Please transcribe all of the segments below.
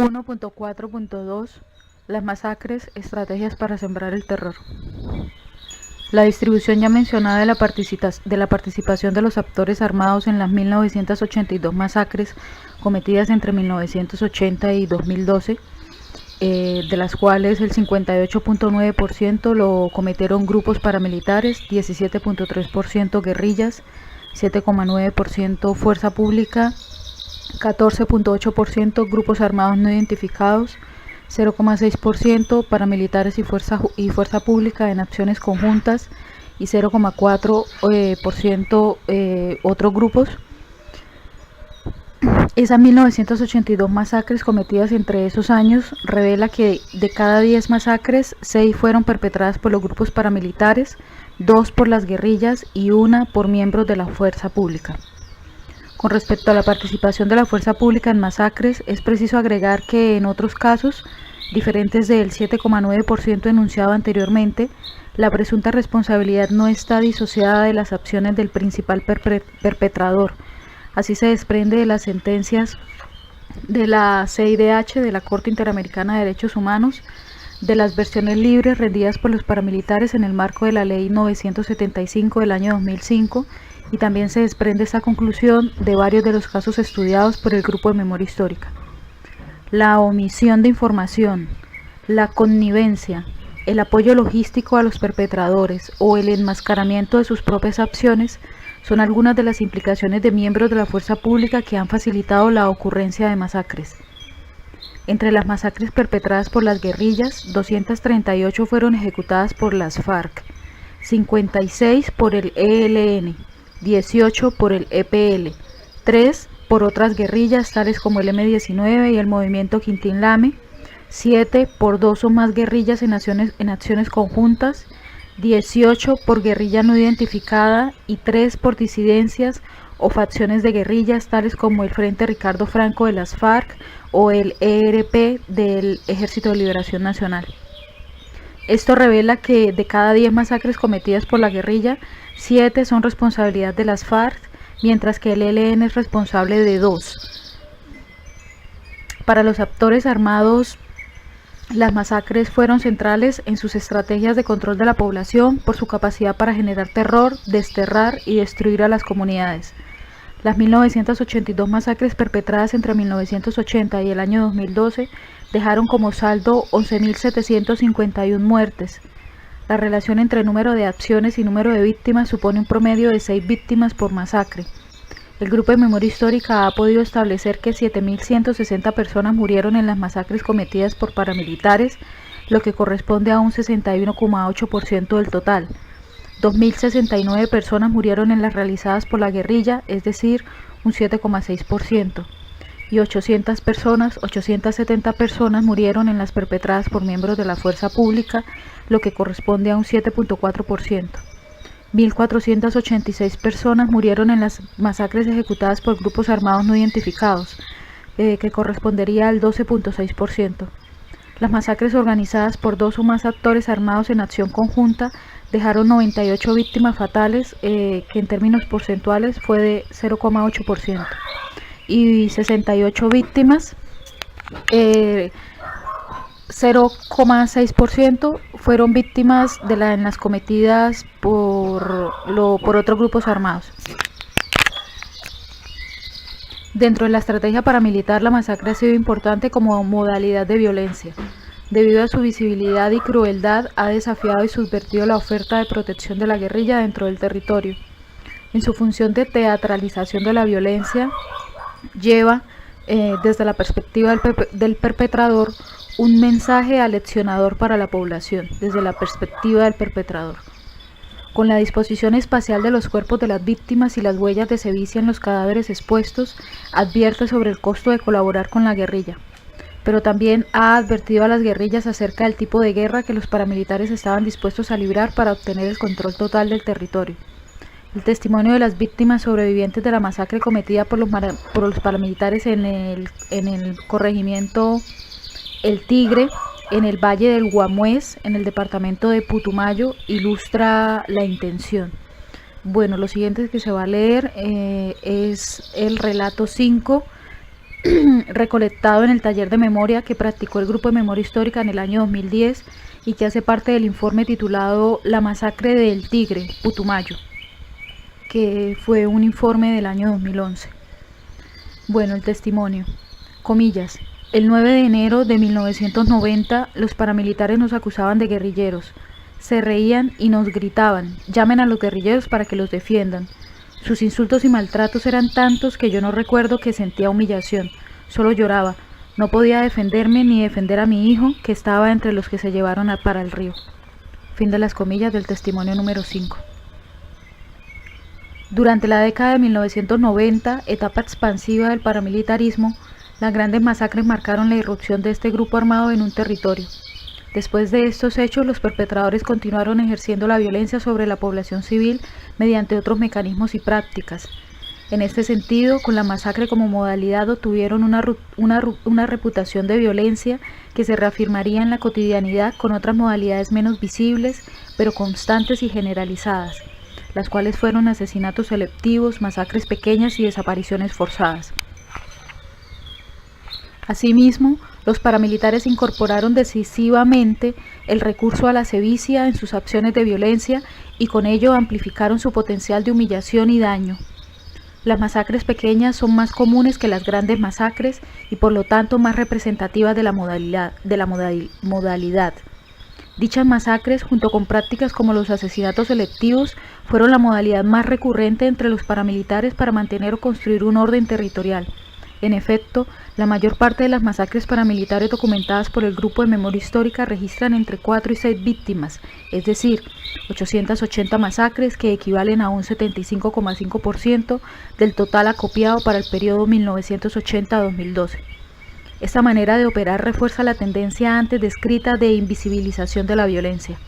1.4.2 Las masacres, estrategias para sembrar el terror. La distribución ya mencionada de la participación de los actores armados en las 1982 masacres cometidas entre 1980 y 2012, de las cuales el 58.9% lo cometieron grupos paramilitares, 17.3% guerrillas, 7.9% fuerza pública, 14.8% grupos armados no identificados, 0.6% paramilitares y fuerza pública en acciones conjuntas y 0.4% otros grupos. Esas 1982 masacres cometidas entre esos años revela que de cada 10 masacres, 6 fueron perpetradas por los grupos paramilitares, 2 por las guerrillas y 1 por miembros de la fuerza pública. Con respecto a la participación de la fuerza pública en masacres, es preciso agregar que en otros casos, diferentes del 7.9% enunciado anteriormente, la presunta responsabilidad no está disociada de las acciones del principal perpetrador. Así se desprende de las sentencias de la CIDH, de la Corte Interamericana de Derechos Humanos, de las versiones libres rendidas por los paramilitares en el marco de la Ley 975 del año 2005, y también se desprende esta conclusión de varios de los casos estudiados por el Grupo de Memoria Histórica. La omisión de información, la connivencia, el apoyo logístico a los perpetradores o el enmascaramiento de sus propias acciones son algunas de las implicaciones de miembros de la fuerza pública que han facilitado la ocurrencia de masacres. Entre las masacres perpetradas por las guerrillas, 238 fueron ejecutadas por las FARC, 56 por el ELN, 18 por el EPL, 3 por otras guerrillas tales como el M-19 y el movimiento Quintín Lame, 7 por 2 o más guerrillas en acciones conjuntas, 18 por guerrilla no identificada y 3 por disidencias o facciones de guerrillas tales como el Frente Ricardo Franco de las FARC o el ERP del Ejército de Liberación Nacional. Esto revela que de cada 10 masacres cometidas por la guerrilla, 7 son responsabilidad de las FARC, mientras que el ELN es responsable de 2. Para los actores armados, las masacres fueron centrales en sus estrategias de control de la población por su capacidad para generar terror, desterrar y destruir a las comunidades. Las 1982 masacres perpetradas entre 1980 y el año 2012 dejaron como saldo 11.751 muertes. La relación entre número de acciones y número de víctimas supone un promedio de 6 víctimas por masacre. El Grupo de Memoria Histórica ha podido establecer que 7.160 personas murieron en las masacres cometidas por paramilitares, lo que corresponde a un 61,8% del total. 2.069 personas murieron en las realizadas por la guerrilla, es decir, un 7,6%. Y 870 personas murieron en las perpetradas por miembros de la fuerza pública, lo que corresponde a un 7.4%. 1.486 personas murieron en las masacres ejecutadas por grupos armados no identificados, que correspondería al 12.6%. Las masacres organizadas por 2 o más actores armados en acción conjunta dejaron 98 víctimas fatales, que en términos porcentuales fue de 0,8%. Y 68 víctimas, 0,6% fueron víctimas en las cometidas por otros grupos armados. Dentro de la estrategia paramilitar, la masacre ha sido importante como modalidad de violencia. Debido a su visibilidad y crueldad, ha desafiado y subvertido la oferta de protección de la guerrilla dentro del territorio. En su función de teatralización de la violencia, lleva, desde la perspectiva del perpetrador, un mensaje aleccionador para la población, desde la perspectiva del perpetrador. Con la disposición espacial de los cuerpos de las víctimas y las huellas de sevicia en los cadáveres expuestos, advierte sobre el costo de colaborar con la guerrilla. Pero también ha advertido a las guerrillas acerca del tipo de guerra que los paramilitares estaban dispuestos a librar para obtener el control total del territorio. El testimonio de las víctimas sobrevivientes de la masacre cometida por los paramilitares en el corregimiento El Tigre, en el Valle del Guamués, en el departamento de Putumayo, ilustra la intención. Bueno, lo siguiente que se va a leer es el relato 5 recolectado en el taller de memoria que practicó el Grupo de Memoria Histórica en el año 2010 y que hace parte del informe titulado La masacre del Tigre, Putumayo, que fue un informe del año 2011. Bueno, el testimonio. Comillas. El 9 de enero de 1990, los paramilitares nos acusaban de guerrilleros. Se reían y nos gritaban, llamen a los guerrilleros para que los defiendan. Sus insultos y maltratos eran tantos que yo no recuerdo que sentía humillación, solo lloraba. No podía defenderme ni defender a mi hijo, que estaba entre los que se llevaron para el río. Fin de las comillas del testimonio número 5. Durante la década de 1990, etapa expansiva del paramilitarismo, las grandes masacres marcaron la irrupción de este grupo armado en un territorio. Después de estos hechos, los perpetradores continuaron ejerciendo la violencia sobre la población civil mediante otros mecanismos y prácticas. En este sentido, con la masacre como modalidad obtuvieron una reputación de violencia que se reafirmaría en la cotidianidad con otras modalidades menos visibles, pero constantes y generalizadas, las cuales fueron asesinatos selectivos, masacres pequeñas y desapariciones forzadas. Asimismo, los paramilitares incorporaron decisivamente el recurso a la sevicia en sus acciones de violencia y con ello amplificaron su potencial de humillación y daño. Las masacres pequeñas son más comunes que las grandes masacres y por lo tanto más representativas de la modalidad. Dichas masacres, junto con prácticas como los asesinatos selectivos, fueron la modalidad más recurrente entre los paramilitares para mantener o construir un orden territorial. En efecto, la mayor parte de las masacres paramilitares documentadas por el Grupo de Memoria Histórica registran entre 4 y 6 víctimas, es decir, 880 masacres que equivalen a un 75,5% del total acopiado para el periodo 1980-2012. Esta manera de operar refuerza la tendencia antes descrita de invisibilización de la violencia.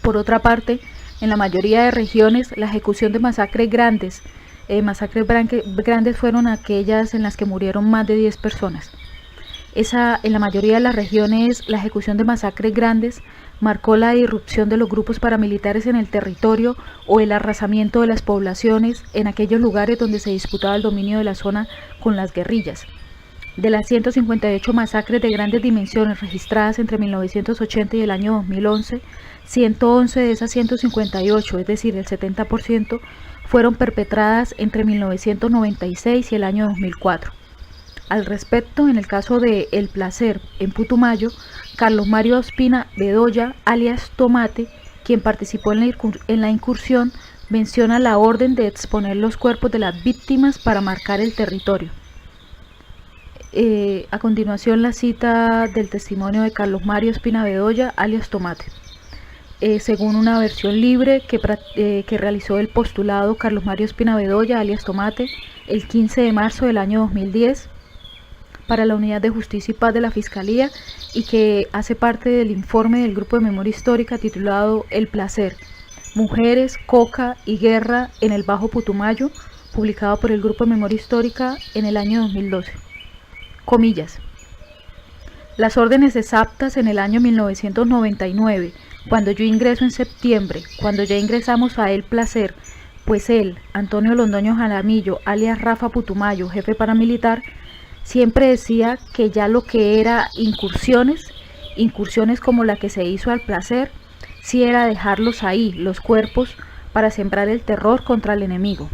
Por otra parte, en la mayoría de regiones, la ejecución de masacres grandes fueron aquellas en las que murieron más de 10 personas. En la mayoría de las regiones, la ejecución de masacres grandes marcó la irrupción de los grupos paramilitares en el territorio o el arrasamiento de las poblaciones en aquellos lugares donde se disputaba el dominio de la zona con las guerrillas. De las 158 masacres de grandes dimensiones registradas entre 1980 y el año 2011, 111 de esas 158, es decir, el 70%, fueron perpetradas entre 1996 y el año 2004. Al respecto, en el caso de El Placer, en Putumayo, Carlos Mario Ospina Bedoya, alias Tomate, quien participó en la incursión, menciona la orden de exponer los cuerpos de las víctimas para marcar el territorio. A continuación, la cita del testimonio de Carlos Mario Ospina Bedoya, alias Tomate. Según una versión libre que realizó el postulado Carlos Mario Ospina Bedoya, alias Tomate, el 15 de marzo del año 2010, para la Unidad de Justicia y Paz de la Fiscalía, y que hace parte del informe del Grupo de Memoria Histórica titulado El Placer, Mujeres, Coca y Guerra en el Bajo Putumayo, publicado por el Grupo de Memoria Histórica en el año 2012. Comillas. Las órdenes exaptas en el año 1999, cuando yo ingreso en septiembre, cuando ya ingresamos a El Placer, pues él, Antonio Londoño Jaramillo, alias Rafa Putumayo, jefe paramilitar, siempre decía que ya lo que era incursiones como la que se hizo al Placer, sí era dejarlos ahí, los cuerpos, para sembrar el terror contra el enemigo.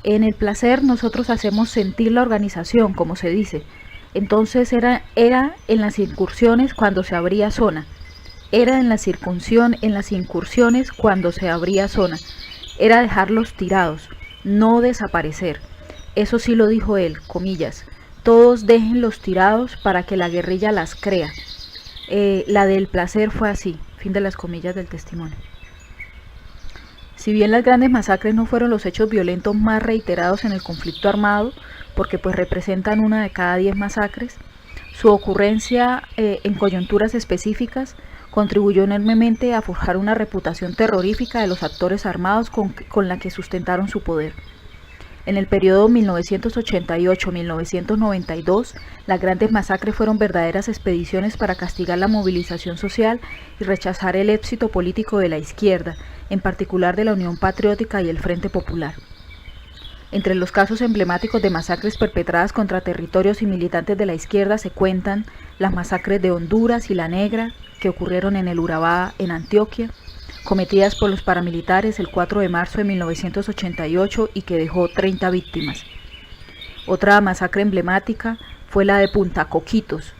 En El Placer nosotros hacemos sentir la organización, como se dice. Entonces era en las incursiones cuando se abría zona. Era en las incursiones cuando se abría zona. Era dejarlos tirados, no desaparecer. Eso sí lo dijo él, comillas. Todos déjenlos tirados para que la guerrilla las crea. La del Placer fue así. Fin de las comillas del testimonio. Si bien las grandes masacres no fueron los hechos violentos más reiterados en el conflicto armado, porque pues representan una de cada 10 masacres, su ocurrencia en coyunturas específicas contribuyó enormemente a forjar una reputación terrorífica de los actores armados con la que sustentaron su poder. En el periodo 1988-1992, las grandes masacres fueron verdaderas expediciones para castigar la movilización social y rechazar el éxito político de la izquierda, en particular de la Unión Patriótica y el Frente Popular. Entre los casos emblemáticos de masacres perpetradas contra territorios y militantes de la izquierda se cuentan las masacres de Honduras y La Negra, que ocurrieron en el Urabá, en Antioquia, cometidas por los paramilitares el 4 de marzo de 1988 y que dejó 30 víctimas. Otra masacre emblemática fue la de Punta Coquitos,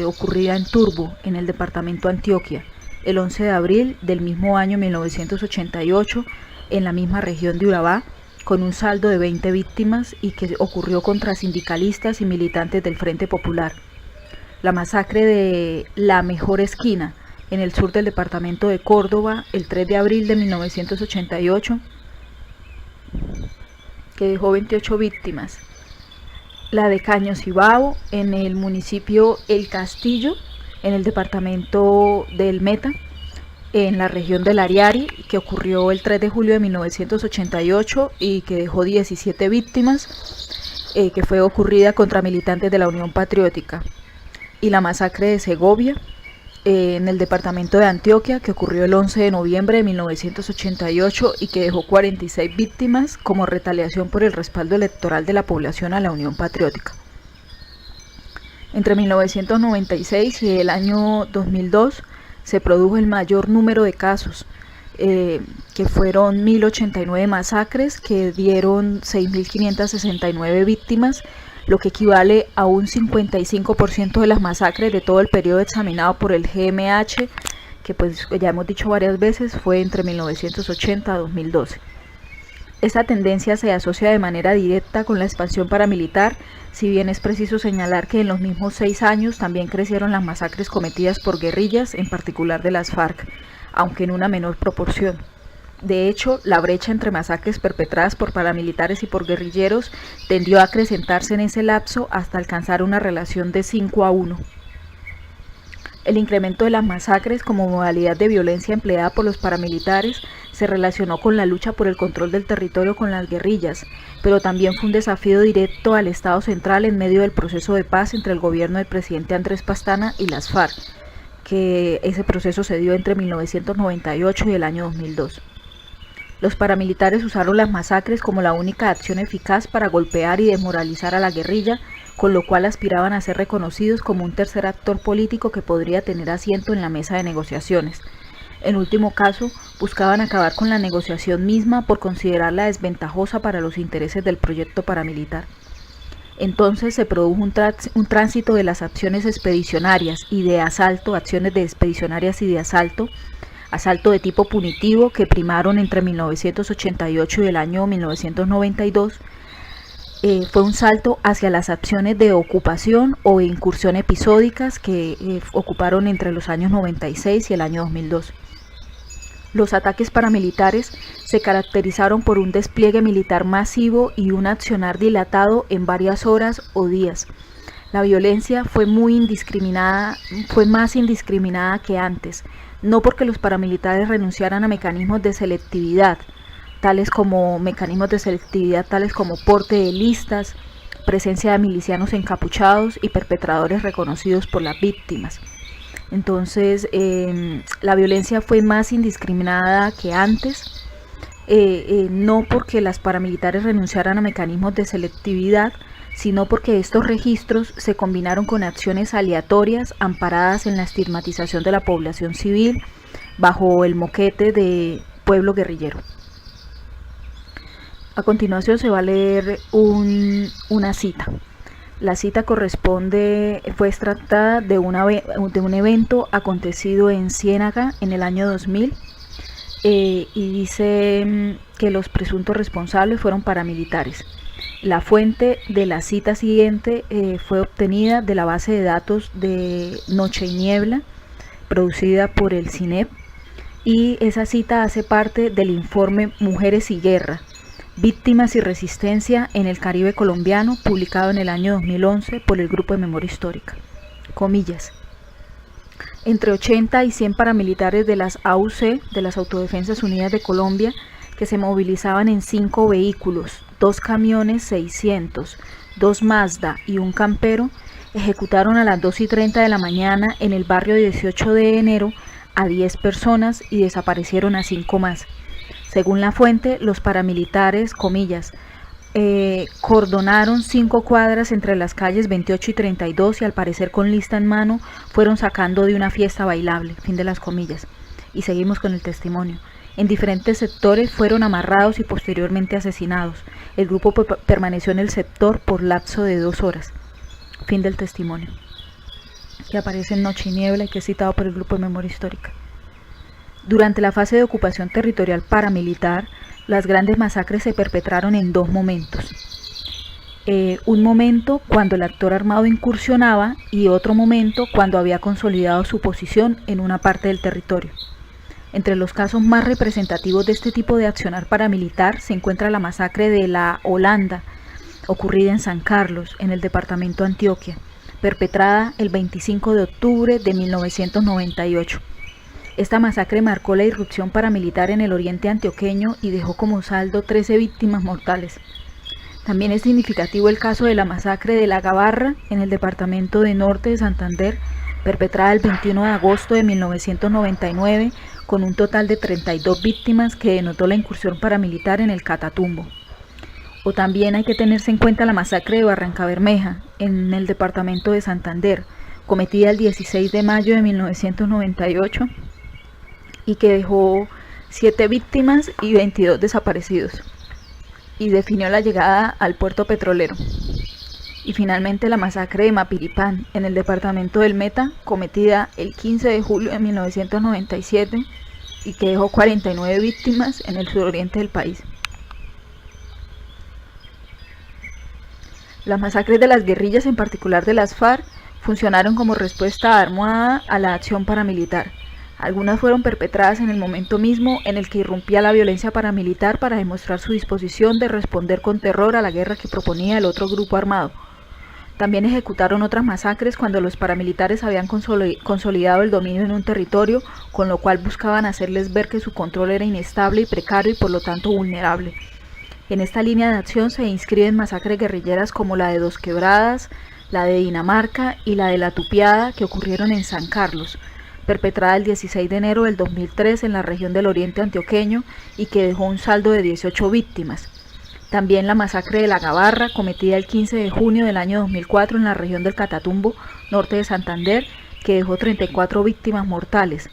ocurrida en Turbo, en el departamento Antioquia, el 11 de abril del mismo año 1988, en la misma región de Urabá, con un saldo de 20 víctimas y que ocurrió contra sindicalistas y militantes del Frente Popular. La masacre de La Mejor Esquina, en el sur del departamento de Córdoba, el 3 de abril de 1988, que dejó 28 víctimas. La de Caño-Cibao, en el municipio El Castillo, en el departamento del Meta, en la región del Ariari, que ocurrió el 3 de julio de 1988 y que dejó 17 víctimas, que fue ocurrida contra militantes de la Unión Patriótica. Y la masacre de Segovia, en el departamento de Antioquia, que ocurrió el 11 de noviembre de 1988 y que dejó 46 víctimas como retaliación por el respaldo electoral de la población a la Unión Patriótica. Entre 1996 y el año 2002 se produjo el mayor número de casos, que fueron 1.089 masacres que dieron 6.569 víctimas, lo que equivale a un 55% de las masacres de todo el periodo examinado por el GMH, que pues ya hemos dicho varias veces fue entre 1980 a 2012. Esta tendencia se asocia de manera directa con la expansión paramilitar, si bien es preciso señalar que en los mismos 6 años también crecieron las masacres cometidas por guerrillas, en particular de las FARC, aunque en una menor proporción. De hecho, la brecha entre masacres perpetradas por paramilitares y por guerrilleros tendió a acrecentarse en ese lapso hasta alcanzar una relación de 5-1. El incremento de las masacres como modalidad de violencia empleada por los paramilitares se relacionó con la lucha por el control del territorio con las guerrillas, pero también fue un desafío directo al Estado central en medio del proceso de paz entre el gobierno del presidente Andrés Pastrana y las FARC, que ese proceso se dio entre 1998 y el año 2002. Los paramilitares usaron las masacres como la única acción eficaz para golpear y desmoralizar a la guerrilla, con lo cual aspiraban a ser reconocidos como un tercer actor político que podría tener asiento en la mesa de negociaciones. En último caso, buscaban acabar con la negociación misma por considerarla desventajosa para los intereses del proyecto paramilitar. Entonces se produjo un tránsito de las acciones expedicionarias y de asalto, acciones de expedicionarias y de asalto de tipo punitivo que primaron entre 1988 y el año 1992, fue un salto hacia las acciones de ocupación o incursión episódicas que ocuparon entre los años 96 y el año 2002. Los ataques paramilitares se caracterizaron por un despliegue militar masivo y un accionar dilatado en varias horas o días. La violencia fue más indiscriminada que antes, no porque los paramilitares renunciaran a mecanismos de selectividad, tales como porte de listas, presencia de milicianos encapuchados y perpetradores reconocidos por las víctimas. Entonces, la violencia fue más indiscriminada que antes, no porque las paramilitares renunciaran a mecanismos de selectividad, sino porque estos registros se combinaron con acciones aleatorias amparadas en la estigmatización de la población civil bajo el moquete de pueblo guerrillero. A continuación se va a leer una cita. La cita fue extractada de un evento acontecido en Ciénaga en el año 2000 y dice que los presuntos responsables fueron paramilitares. La fuente de la cita siguiente fue obtenida de la base de datos de Noche y Niebla, producida por el CINEP, y esa cita hace parte del informe Mujeres y Guerra, Víctimas y Resistencia en el Caribe Colombiano, publicado en el año 2011 por el Grupo de Memoria Histórica. Comillas. Entre 80 y 100 paramilitares de las AUC, de las Autodefensas Unidas de Colombia, que se movilizaban en 5 vehículos, 2 camiones 600, 2 Mazda y un campero, ejecutaron a las 2:30 de la mañana en el barrio 18 de enero a 10 personas y desaparecieron a 5 más. Según la fuente, los paramilitares, comillas, cordonaron 5 cuadras entre las calles 28 y 32 y al parecer con lista en mano fueron sacando de una fiesta bailable, fin de las comillas. Y seguimos con el testimonio. En diferentes sectores fueron amarrados y posteriormente asesinados. El grupo permaneció en el sector por lapso de 2 horas. Fin del testimonio. Que aparece en Noche y Niebla y que es citado por el Grupo de Memoria Histórica. Durante la fase de ocupación territorial paramilitar, las grandes masacres se perpetraron en 2 momentos. Un momento cuando el actor armado incursionaba y otro momento cuando había consolidado su posición en una parte del territorio. Entre los casos más representativos de este tipo de accionar paramilitar se encuentra la masacre de La Holanda, ocurrida en San Carlos, en el departamento de Antioquia, perpetrada el 25 de octubre de 1998. Esta masacre marcó la irrupción paramilitar en el oriente antioqueño y dejó como saldo 13 víctimas mortales. También es significativo el caso de la masacre de La Gabarra, en el departamento de Norte de Santander, perpetrada el 21 de agosto de 1999, con un total de 32 víctimas que denotó la incursión paramilitar en el Catatumbo. O también hay que tenerse en cuenta la masacre de Barrancabermeja, en el departamento de Santander, cometida el 16 de mayo de 1998 y que dejó 7 víctimas y 22 desaparecidos, y definió la llegada al puerto petrolero. Y finalmente la masacre de Mapiripán, en el departamento del Meta, cometida el 15 de julio de 1997 y que dejó 49 víctimas en el suroriente del país. Las masacres de las guerrillas, en particular de las FARC, funcionaron como respuesta armada a la acción paramilitar. Algunas fueron perpetradas en el momento mismo en el que irrumpía la violencia paramilitar para demostrar su disposición de responder con terror a la guerra que proponía el otro grupo armado. También ejecutaron otras masacres cuando los paramilitares habían consolidado el dominio en un territorio, con lo cual buscaban hacerles ver que su control era inestable y precario y por lo tanto vulnerable. En esta línea de acción se inscriben masacres guerrilleras como la de Dos Quebradas, la de Dinamarca y la de La Tupiada, que ocurrieron en San Carlos, perpetrada el 16 de enero del 2003 en la región del oriente antioqueño y que dejó un saldo de 18 víctimas. También la masacre de La Gabarra, cometida el 15 de junio del año 2004 en la región del Catatumbo, norte de Santander, que dejó 34 víctimas mortales.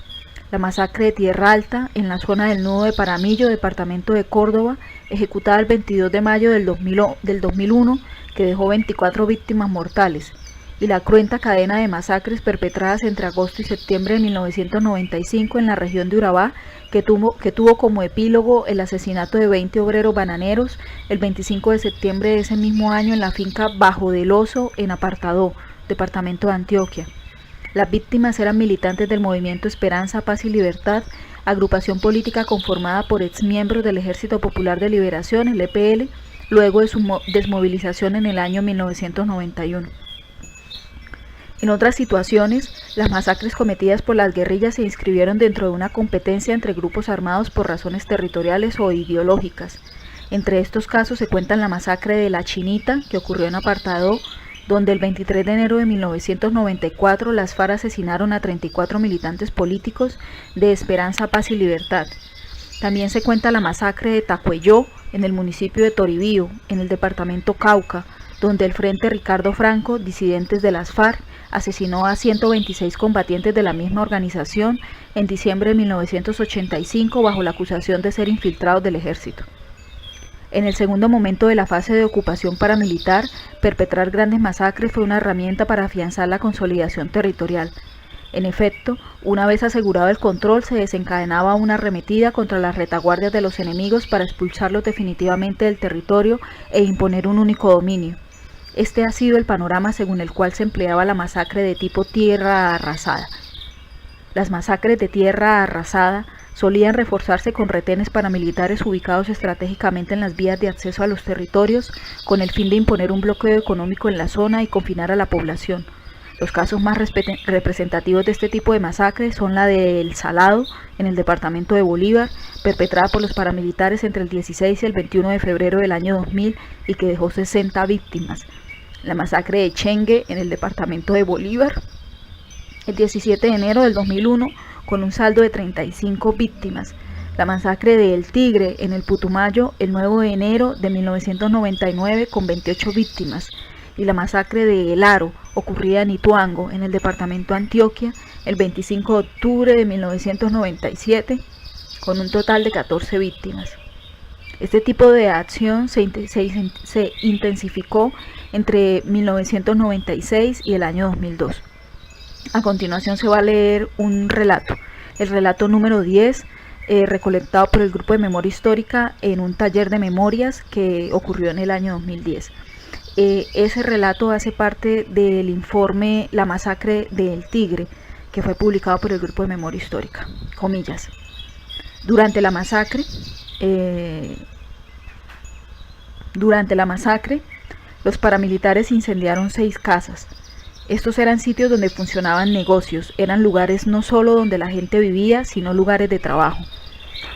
La masacre de Tierra Alta, en la zona del Nudo de Paramillo, departamento de Córdoba, ejecutada el 22 de mayo del 2001, que dejó 24 víctimas mortales. Y la cruenta cadena de masacres perpetradas entre agosto y septiembre de 1995 en la región de Urabá, que tuvo como epílogo el asesinato de 20 obreros bananeros el 25 de septiembre de ese mismo año en la finca Bajo del Oso, en Apartadó, departamento de Antioquia. Las víctimas eran militantes del movimiento Esperanza, Paz y Libertad, agrupación política conformada por exmiembros del Ejército Popular de Liberación, el EPL, luego de su desmovilización en el año 1991. En otras situaciones, las masacres cometidas por las guerrillas se inscribieron dentro de una competencia entre grupos armados por razones territoriales o ideológicas. Entre estos casos se cuentan la masacre de La Chinita, que ocurrió en Apartadó, donde el 23 de enero de 1994 las FARC asesinaron a 34 militantes políticos de Esperanza, Paz y Libertad. También se cuenta la masacre de Tacuelló, en el municipio de Toribío, en el departamento Cauca, donde el Frente Ricardo Franco, disidentes de las FARC, asesinó a 126 combatientes de la misma organización en diciembre de 1985 bajo la acusación de ser infiltrados del ejército. En el segundo momento de la fase de ocupación paramilitar, perpetrar grandes masacres fue una herramienta para afianzar la consolidación territorial. En efecto, una vez asegurado el control, se desencadenaba una arremetida contra las retaguardias de los enemigos para expulsarlos definitivamente del territorio e imponer un único dominio. Este ha sido el panorama según el cual se empleaba la masacre de tipo tierra arrasada. Las masacres de tierra arrasada solían reforzarse con retenes paramilitares ubicados estratégicamente en las vías de acceso a los territorios, con el fin de imponer un bloqueo económico en la zona y confinar a la población. Los casos más representativos de este tipo de masacres son la de El Salado, en el departamento de Bolívar, perpetrada por los paramilitares entre el 16 y el 21 de febrero del año 2000 y que dejó 60 víctimas. La masacre de Chengue, en el departamento de Bolívar, el 17 de enero del 2001, con un saldo de 35 víctimas. la masacre de El Tigre en el Putumayo el 9 de enero de 1999 con 28 víctimas, y la masacre de El Aro, ocurrida en Ituango, en el departamento Antioquia, el 25 de octubre de 1997, con un total de 14 víctimas. Este tipo de acción se intensificó entre 1996 y el año 2002. A continuación se va a leer un relato, el relato número 10, recolectado por el Grupo de Memoria Histórica en un taller de memorias que ocurrió en el año 2010. Ese relato hace parte del informe La masacre de El Tigre, que fue publicado por el Grupo de Memoria Histórica. Comillas. Durante la masacre, los paramilitares incendiaron 6 casas. Estos eran sitios donde funcionaban negocios, eran lugares no solo donde la gente vivía, sino lugares de trabajo.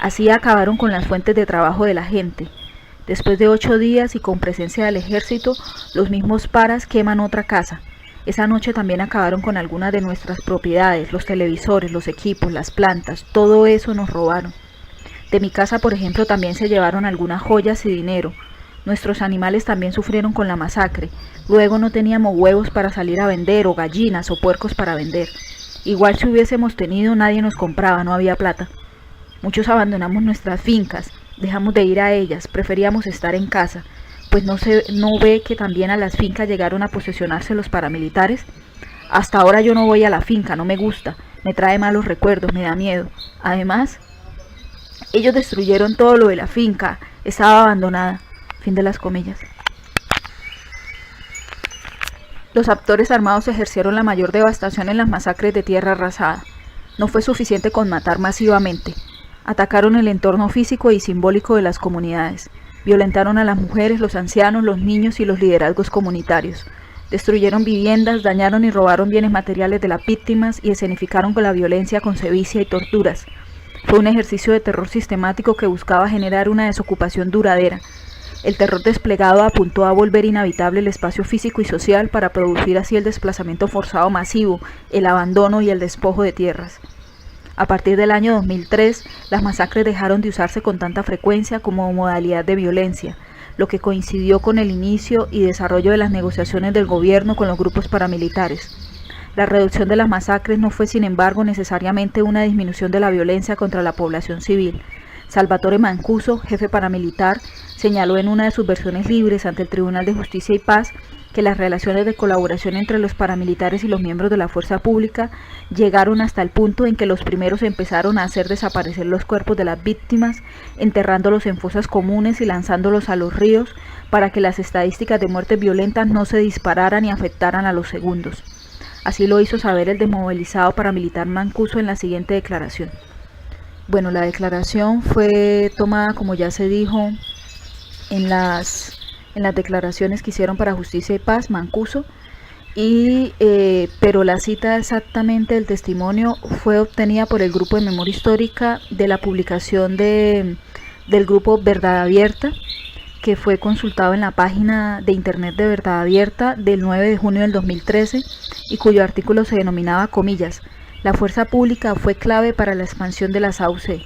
Así acabaron con las fuentes de trabajo de la gente. Después de 8 días y con presencia del ejército, los mismos paras queman otra casa. Esa noche también acabaron con algunas de nuestras propiedades, los televisores, los equipos, las plantas, todo eso nos robaron. De mi casa, por ejemplo, también se llevaron algunas joyas y dinero. Nuestros animales también sufrieron con la masacre. Luego no teníamos huevos para salir a vender, o gallinas o puercos para vender. Igual si hubiésemos tenido, nadie nos compraba, no había plata. Muchos abandonamos nuestras fincas, dejamos de ir a ellas, preferíamos estar en casa, pues no ve que también a las fincas llegaron a posesionarse los paramilitares. Hasta ahora yo no voy a la finca, no me gusta, me trae malos recuerdos, me da miedo. Además, ellos destruyeron todo lo de la finca, estaba abandonada. Fin de las comillas. Los actores armados ejercieron la mayor devastación en las masacres de tierra arrasada. No fue suficiente con matar masivamente. Atacaron el entorno físico y simbólico de las comunidades. Violentaron a las mujeres, los ancianos, los niños y los liderazgos comunitarios. Destruyeron viviendas, dañaron y robaron bienes materiales de las víctimas y escenificaron con la violencia con sevicia y torturas. Fue un ejercicio de terror sistemático que buscaba generar una desocupación duradera. El terror desplegado apuntó a volver inhabitable el espacio físico y social para producir así el desplazamiento forzado masivo, el abandono y el despojo de tierras. A partir del año 2003, las masacres dejaron de usarse con tanta frecuencia como modalidad de violencia, lo que coincidió con el inicio y desarrollo de las negociaciones del gobierno con los grupos paramilitares. La reducción de las masacres no fue, sin embargo, necesariamente una disminución de la violencia contra la población civil. Salvatore Mancuso, jefe paramilitar, señaló en una de sus versiones libres ante el Tribunal de Justicia y Paz que las relaciones de colaboración entre los paramilitares y los miembros de la fuerza pública llegaron hasta el punto en que los primeros empezaron a hacer desaparecer los cuerpos de las víctimas, enterrándolos en fosas comunes y lanzándolos a los ríos para que las estadísticas de muertes violentas no se dispararan y afectaran a los segundos. Así lo hizo saber el desmovilizado paramilitar Mancuso en la siguiente declaración. Bueno, la declaración fue tomada, como ya se dijo, en las declaraciones que hicieron para Justicia y Paz, Mancuso, pero la cita exactamente del testimonio fue obtenida por el Grupo de Memoria Histórica de la publicación del grupo Verdad Abierta, que fue consultado en la página de internet de Verdad Abierta del 9 de junio del 2013 y cuyo artículo se denominaba, comillas, "La fuerza pública fue clave para la expansión de las AUC".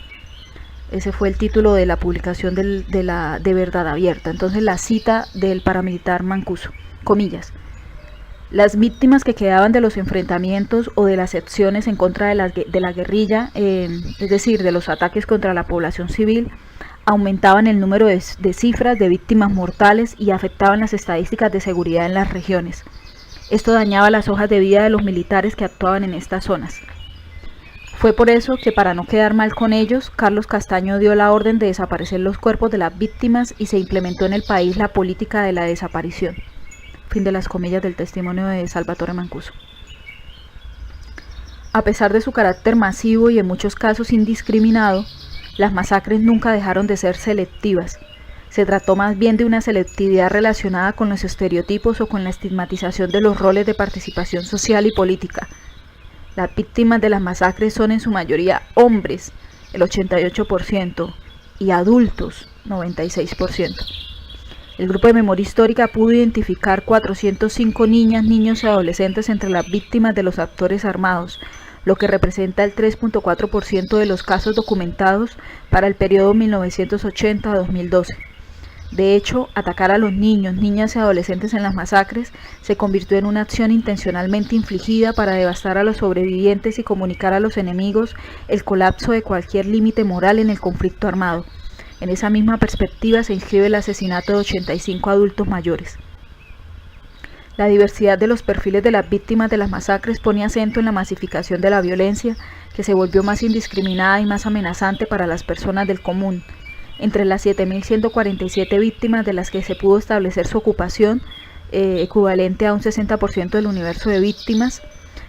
Ese fue el título de la publicación de Verdad Abierta. Entonces la cita del paramilitar Mancuso, comillas, "Las víctimas que quedaban de los enfrentamientos o de las acciones en contra de la guerrilla, es decir, de los ataques contra la población civil, aumentaban el número de cifras de víctimas mortales y afectaban las estadísticas de seguridad en las regiones. Esto dañaba las hojas de vida de los militares que actuaban en estas zonas. Fue por eso que, para no quedar mal con ellos, Carlos Castaño dio la orden de desaparecer los cuerpos de las víctimas y se implementó en el país la política de la desaparición". Fin de las comillas del testimonio de Salvatore Mancuso. A pesar de su carácter masivo y en muchos casos indiscriminado, las masacres nunca dejaron de ser selectivas. Se trató más bien de una selectividad relacionada con los estereotipos o con la estigmatización de los roles de participación social y política. Las víctimas de las masacres son en su mayoría hombres, el 88%, y adultos, 96%. El Grupo de Memoria Histórica pudo identificar 405 niñas, niños y adolescentes entre las víctimas de los actores armados, lo que representa el 3.4% de los casos documentados para el periodo 1980 a 2012. De hecho, atacar a los niños, niñas y adolescentes en las masacres se convirtió en una acción intencionalmente infligida para devastar a los sobrevivientes y comunicar a los enemigos el colapso de cualquier límite moral en el conflicto armado. En esa misma perspectiva se inscribe el asesinato de 85 adultos mayores. La diversidad de los perfiles de las víctimas de las masacres pone acento en la masificación de la violencia, que se volvió más indiscriminada y más amenazante para las personas del común. Entre las 7.147 víctimas de las que se pudo establecer su ocupación, equivalente a un 60% del universo de víctimas,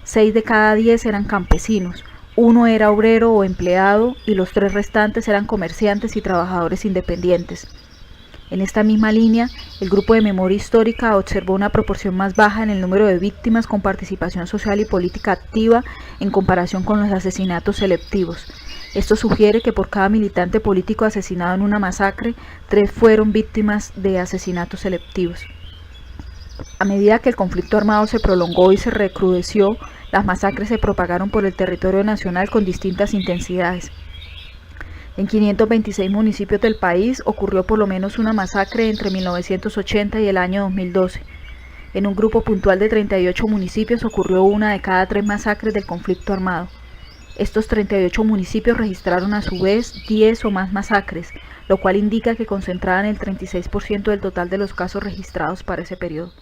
6 de cada 10 eran campesinos, 1 era obrero o empleado y los 3 restantes eran comerciantes y trabajadores independientes. En esta misma línea, el Grupo de Memoria Histórica observó una proporción más baja en el número de víctimas con participación social y política activa en comparación con los asesinatos selectivos. Esto sugiere que por cada militante político asesinado en una masacre, 3 fueron víctimas de asesinatos selectivos. A medida que el conflicto armado se prolongó y se recrudeció, las masacres se propagaron por el territorio nacional con distintas intensidades. En 526 municipios del país ocurrió por lo menos una masacre entre 1980 y el año 2012. En un grupo puntual de 38 municipios ocurrió una de cada 3 masacres del conflicto armado. Estos 38 municipios registraron a su vez 10 o más masacres, lo cual indica que concentraban el 36% del total de los casos registrados para ese periodo.